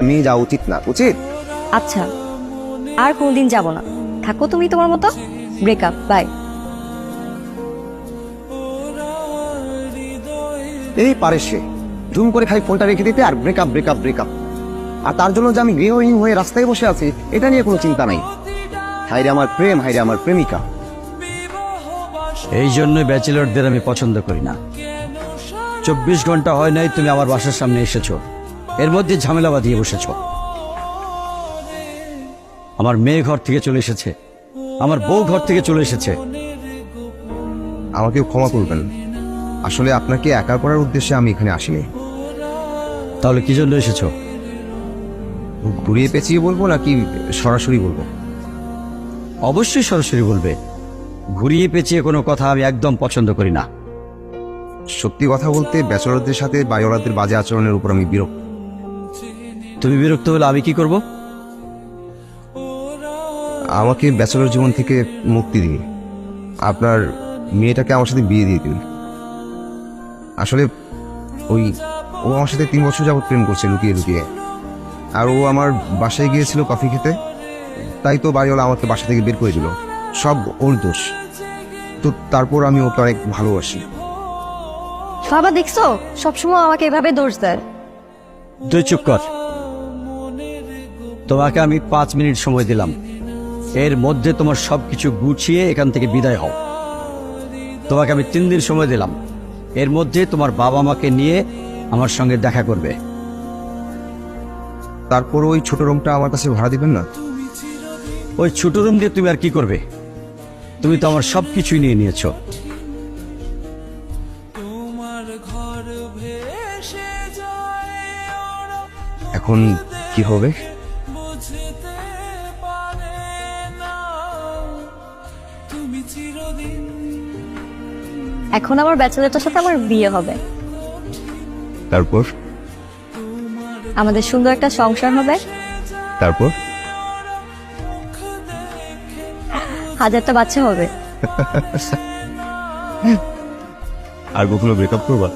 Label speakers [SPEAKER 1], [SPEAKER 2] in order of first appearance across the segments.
[SPEAKER 1] মেয়ে যাওয়া উচিত না, উচিত?
[SPEAKER 2] আচ্ছা, আর কোনদিন যাব না। থাকো তুমি তোমার মতো। Breakup, bye.
[SPEAKER 1] এই পারে সে জুম করে খালি ফোনটা রেখে দিতে আর ব্রেকআপ ব্রেকআপ ব্রেকআপ। আর তার জন্য যে আমি গৃহহীন হয়ে রাস্তায় বসে আছি এটা নিয়ে কোনো চিন্তা নাই। হাইরে আমার প্রেম, হাইরে আমার প্রেমিকা।
[SPEAKER 3] এই জন্য ব্যাচেলরদের আমি পছন্দ করি না। 24 ঘন্টা হয় নাই তুমি আমার বাসার সামনে এসেছো, এর মধ্যে ঝামেলা বাঁধিয়ে বসেছ। আমার মেয়ে ঘর থেকে চলে এসেছে, আমার বউ ঘর থেকে চলে এসেছে।
[SPEAKER 1] আমাকে ক্ষমা করবেন, আসলে আপনাকে একা করার উদ্দেশ্যে আমি এখানে আসিনি।
[SPEAKER 3] তাহলে কি জন্য এসেছো?
[SPEAKER 1] ঘুরিয়ে পেঁচিয়ে বলবো নাকি সরাসরি বলবো?
[SPEAKER 3] অবশ্যই সরাসরি বলবে। ঘুরিয়ে পেঁচিয়ে কোনো কথা আমি একদম পছন্দ করি না।
[SPEAKER 1] সত্যি কথা বলতে ব্যাচেলরদের সাথে বাড়িওয়ালাদের বাজে আচরণের উপর আমি বিরক্ত।
[SPEAKER 3] তুমি বিরক্ত হলে আমি কি করব?
[SPEAKER 1] আমাকে ব্যাচেলর জীবন থেকে মুক্তি দিন, আপনার মেয়েটাকে আমার সাথে বিয়ে দিয়ে দিন। আসলে ও আমার সাথে 3 বছর যাবত প্রেম করছে লুকিয়ে লুকিয়ে। আর ও আমার বাসায় গিয়েছিল কফি খেতে, তাই তো বাড়িওয়ালা আমাকে বাসা থেকে বের করে দিল। সব ওর দোষ। তো তারপর আমি ওকে অনেক ভালোবাসি।
[SPEAKER 2] বাবা দেখছো, সবসময় আমাকে এভাবে দোষ দেয়।
[SPEAKER 3] তুই চুপ কর। তোমাকে আমি 5 মিনিট সময় দিলাম, এর মধ্যে তোমার সবকিছু গুছিয়ে এখান থেকে বিদায় হও। তোমাকে আমি 3 দিন সময় দিলাম, এর মধ্যে তোমার বাবা মাকে নিয়ে আমার সঙ্গে দেখা করবে।
[SPEAKER 1] তারপর ওই ছোট রুমটা আমার কাছে ভাড়া দিবেন না?
[SPEAKER 3] ওই ছোট রুম দিয়ে তুমি আর কি করবে? তুমি তো আমার সবকিছুই নিয়ে নিয়েছো।
[SPEAKER 1] এখন কি হবে?
[SPEAKER 2] এখন আমার ব্যাচেলরটার সাথে আমার বিয়ে হবে,
[SPEAKER 1] তারপর?
[SPEAKER 2] আমাদের সুন্দর একটা সংসার হবে,
[SPEAKER 1] তারপর?
[SPEAKER 2] 1000টা বাচ্চা হবে।
[SPEAKER 1] আর কখনো ব্রেকআপ করবা?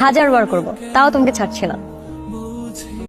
[SPEAKER 2] 1000 বার করবো, তাও তোমাকে ছাড়ছে না।